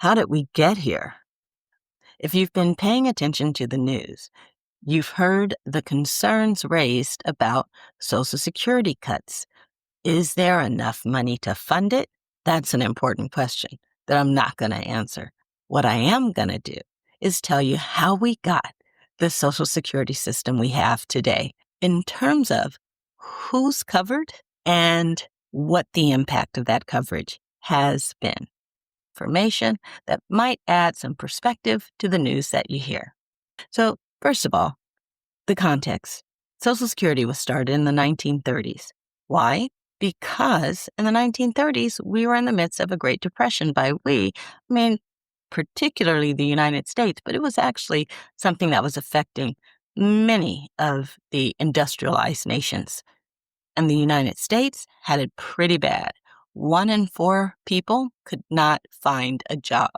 How did we get here? If you've been paying attention to the news, you've heard the concerns raised about Social Security cuts. Is there enough money to fund it? That's an important question that I'm not going to answer. What I am going to do is tell you how we got the Social Security system we have today in terms of who's covered and what the impact of that coverage has been. Information that might add some perspective to the news that you hear. So, first of all, the context. Social Security was started in the 1930s. Why? Because in the 1930s, we were in the midst of a Great Depression. By we, I mean particularly the United States, but it was actually something that was affecting many of the industrialized nations. And the United States had it pretty bad. 1 in 4 people could not find a job.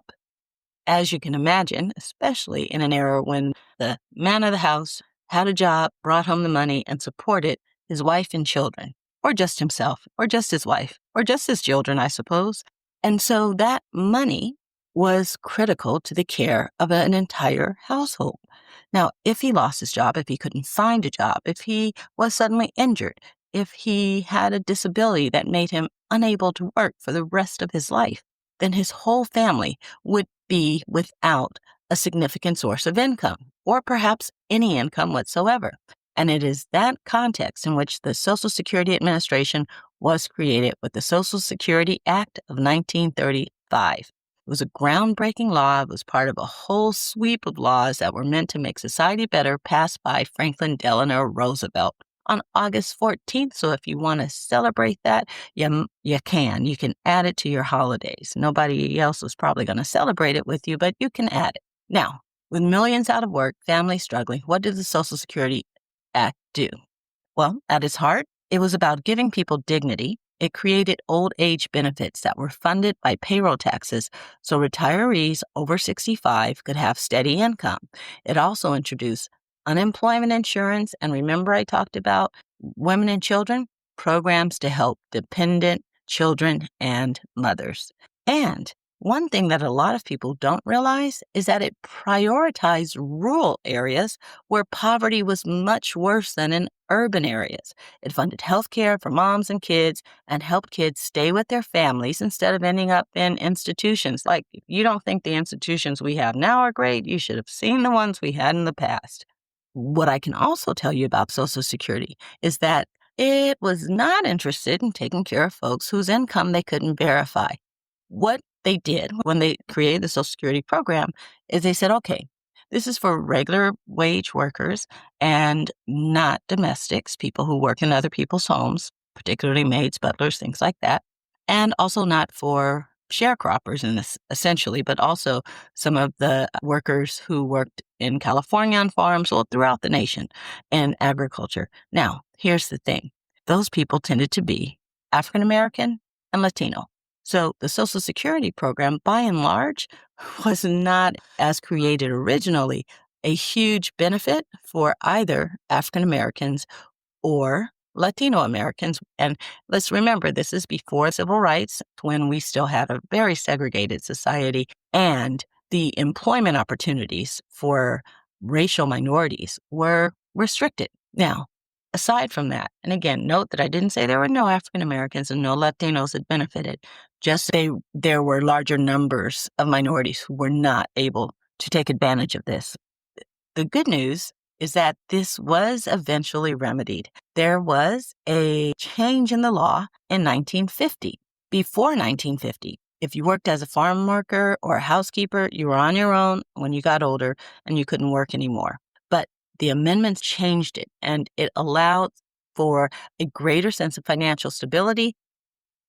As you can imagine, especially in an era when the man of the house had a job, brought home the money, and supported his wife and children, or just himself, or just his wife, or just his children, I suppose. And so that money was critical to the care of an entire household. Now, if he lost his job, if he couldn't find a job, if he was suddenly injured, if he had a disability that made him unable to work for the rest of his life, then his whole family would be without a significant source of income, or perhaps any income whatsoever. And it is that context in which the Social Security Administration was created with the Social Security Act of 1935. It was a groundbreaking law. It was part of a whole sweep of laws that were meant to make society better, passed by Franklin Delano Roosevelt on August 14th. So if you want to celebrate that, you can. You can add it to your holidays. Nobody else is probably going to celebrate it with you, but you can add it. Now, with millions out of work, families struggling, what did the Social Security Act do? Well, at its heart, it was about giving people dignity. It created old age benefits that were funded by payroll taxes so retirees over 65 could have steady income. It also introduced unemployment insurance, and remember I talked about women and children, programs to help dependent children and mothers. And one thing that a lot of people don't realize is that it prioritized rural areas where poverty was much worse than in urban areas. It funded health care for moms and kids and helped kids stay with their families instead of ending up in institutions. Like, if you don't think the institutions we have now are great, you should have seen the ones we had in the past. What I can also tell you about Social Security is that it was not interested in taking care of folks whose income they couldn't verify. What they did when they created the Social Security program is they said, okay, this is for regular wage workers and not domestics, people who work in other people's homes, particularly maids, butlers, things like that, and also not for sharecroppers in this, essentially, but also some of the workers who worked in California on farms or throughout the nation in agriculture. Now, here's the thing. Those people tended to be African American and Latino. So the Social Security program, by and large, was not, as created originally, a huge benefit for either African Americans or Latino Americans. And let's remember, this is before civil rights, when we still had a very segregated society, and the employment opportunities for racial minorities were restricted. Now, aside from that, and again, note that I didn't say there were no African Americans and no Latinos that benefited, just there were larger numbers of minorities who were not able to take advantage of this. The good news is that this was eventually remedied. There was a change in the law in 1950. Before 1950, if you worked as a farm worker or a housekeeper, you were on your own when you got older and you couldn't work anymore. But the amendments changed it, and it allowed for a greater sense of financial stability.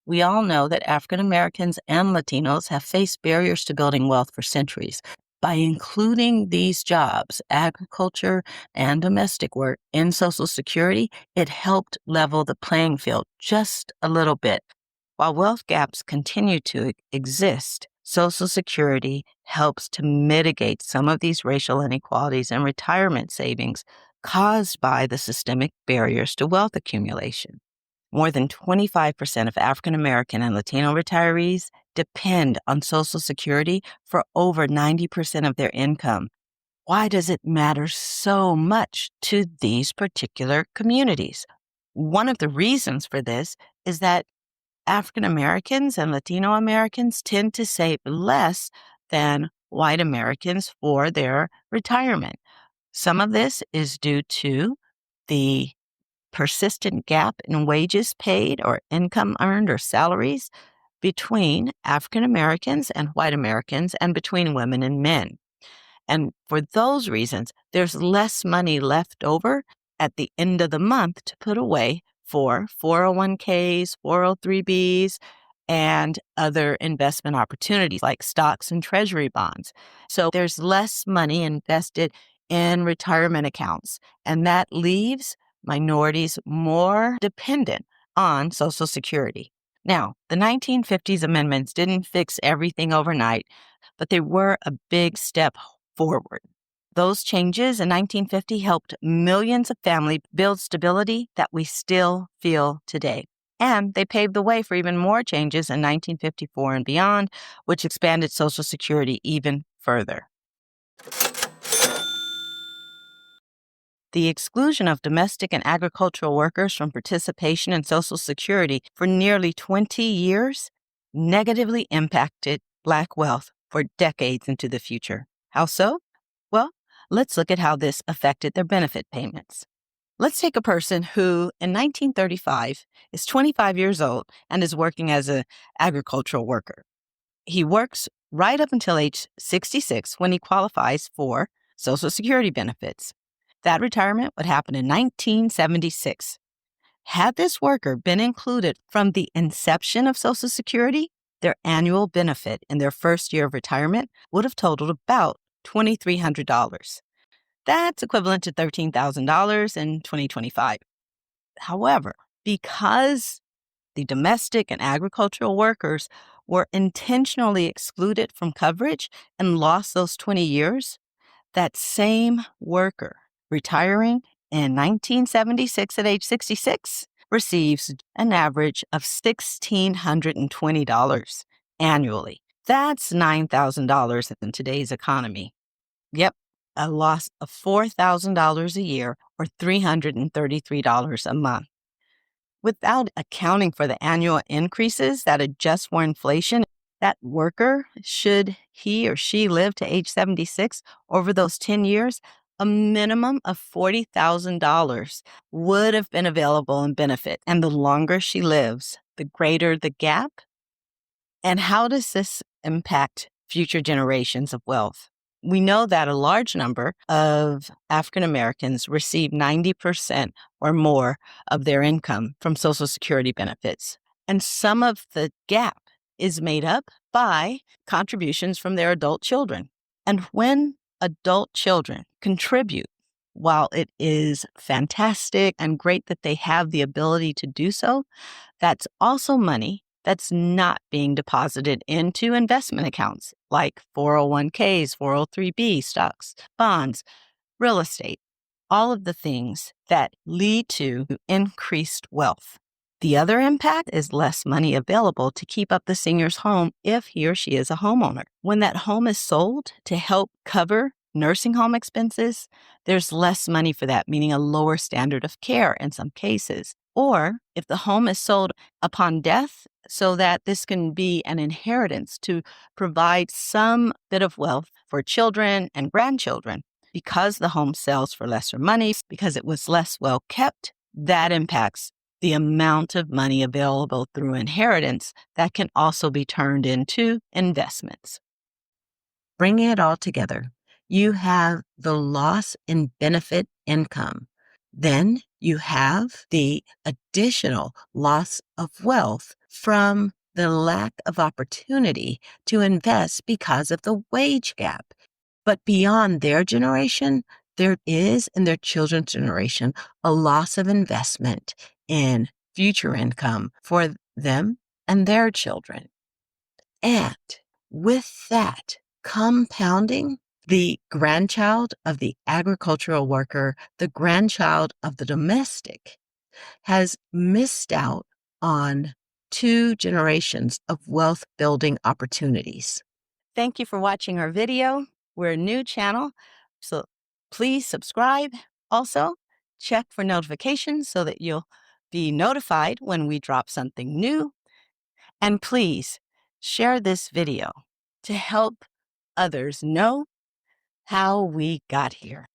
We all know that African Americans and Latinos have faced barriers to building wealth for centuries. By including these jobs, agriculture and domestic work, in Social Security, it helped level the playing field just a little bit. While wealth gaps continue to exist, Social Security helps to mitigate some of these racial inequalities and retirement savings caused by the systemic barriers to wealth accumulation. More than 25% of African American and Latino retirees depend on Social Security for over 90% of their income. Why does it matter so much to these particular communities? One of the reasons for this is that African Americans and Latino Americans tend to save less than white Americans for their retirement. Some of this is due to the persistent gap in wages paid or income earned or salaries between African Americans and white Americans and between women and men. And for those reasons, there's less money left over at the end of the month to put away for 401ks, 403bs, and other investment opportunities like stocks and treasury bonds. So there's less money invested in retirement accounts, and that leaves minorities more dependent on Social Security. Now, the 1950s amendments didn't fix everything overnight, but they were a big step forward. Those changes in 1950 helped millions of families build stability that we still feel today. And they paved the way for even more changes in 1954 and beyond, which expanded Social Security even further. The exclusion of domestic and agricultural workers from participation in Social Security for nearly 20 years negatively impacted Black wealth for decades into the future. How so? Well, let's look at how this affected their benefit payments. Let's take a person who, in 1935, is 25 years old and is working as an agricultural worker. He works right up until age 66 when he qualifies for Social Security benefits. That retirement would happen in 1976. Had this worker been included from the inception of Social Security, their annual benefit in their first year of retirement would have totaled about $2,300. That's equivalent to $13,000 in 2025. However, because the domestic and agricultural workers were intentionally excluded from coverage and lost those 20 years, that same worker retiring in 1976 at age 66 receives an average of $1,620 annually. That's $9,000 in today's economy. Yep, a loss of $4,000 a year or $333 a month. Without accounting for the annual increases that adjust for inflation, that worker, should he or she live to age 76 over those 10 years, a minimum of $40,000 would have been available in benefit. And the longer she lives, the greater the gap. And how does this impact future generations of wealth? We know that a large number of African Americans receive 90% or more of their income from Social Security benefits. And some of the gap is made up by contributions from their adult children. And when adult children contribute, while it is fantastic and great that they have the ability to do so, that's also money that's not being deposited into investment accounts like 401ks, 403b, stocks, bonds, real estate, all of the things that lead to increased wealth. The other impact is less money available to keep up the senior's home if he or she is a homeowner. When that home is sold to help cover nursing home expenses, there's less money for that, meaning a lower standard of care in some cases. Or if the home is sold upon death, so that this can be an inheritance to provide some bit of wealth for children and grandchildren. Because the home sells for lesser money, because it was less well kept, that impacts the amount of money available through inheritance that can also be turned into investments. Bringing it all together, you have the loss in benefit income. Then you have the additional loss of wealth from the lack of opportunity to invest because of the wage gap. But beyond their generation, there is in their children's generation a loss of investment in future income for them and their children. And with that, compounding, the grandchild of the agricultural worker, the grandchild of the domestic, has missed out on 2 generations of wealth building opportunities. Thank you for watching our video. We're a new channel, so please subscribe. Also, check for notifications so that you'll be notified when we drop something new. And please share this video to help others know how we got here.